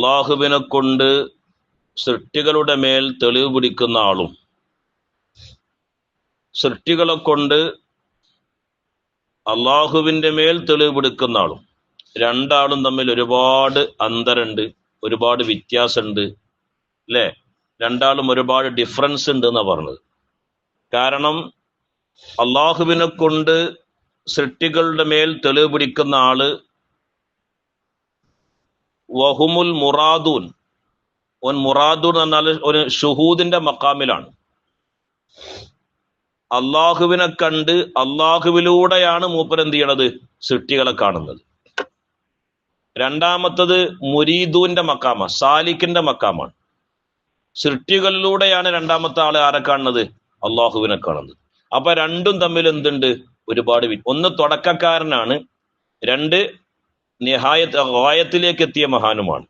അള്ളാഹുവിനെ കൊണ്ട് സൃഷ്ടികളുടെ മേൽ തെളിവ് പിടിക്കുന്ന ആളും സൃഷ്ടികളെ കൊണ്ട് അള്ളാഹുവിൻ്റെ മേൽ തെളിവ് പിടിക്കുന്ന ആളും രണ്ടാളും തമ്മിൽ ഒരുപാട് അന്തരമുണ്ട്, ഒരുപാട് വ്യത്യാസമുണ്ട് അല്ലേ? രണ്ടാളും ഒരുപാട് ഡിഫറൻസ് ഉണ്ട് എന്നാണ് പറഞ്ഞത്. കാരണം അള്ളാഹുവിനെ കൊണ്ട് സൃഷ്ടികളുടെ മേൽ തെളിവ് പിടിക്കുന്ന ആള് വഹുമുൽ മുറാദൂൻ, ഓൻ മുറാദൂൻ എന്ന് പറഞ്ഞാൽ ഒരു ഷുഹൂദിന്റെ മക്കാമിലാണ്. അള്ളാഹുവിനെ കണ്ട് അള്ളാഹുവിലൂടെയാണ് മൂപ്പർ എന്ത് ചെയ്യണത്? സൃഷ്ടികളെ കാണുന്നത്. രണ്ടാമത്തത് മുരീദൂന്റെ മക്കാമ, സാലിക്കിന്റെ മക്കാമാണ്. സൃഷ്ടികളിലൂടെയാണ് രണ്ടാമത്തെ ആളെ ആരെ കാണുന്നത്? അള്ളാഹുവിനെ കാണുന്നത്. അപ്പൊ രണ്ടും തമ്മിൽ എന്തുണ്ട്? ഒരുപാട്. ഒന്ന് തുടക്കക്കാരനാണ്, രണ്ട് നിഹായത്തിലേക്ക് എത്തിയ മഹാനുമാണ്.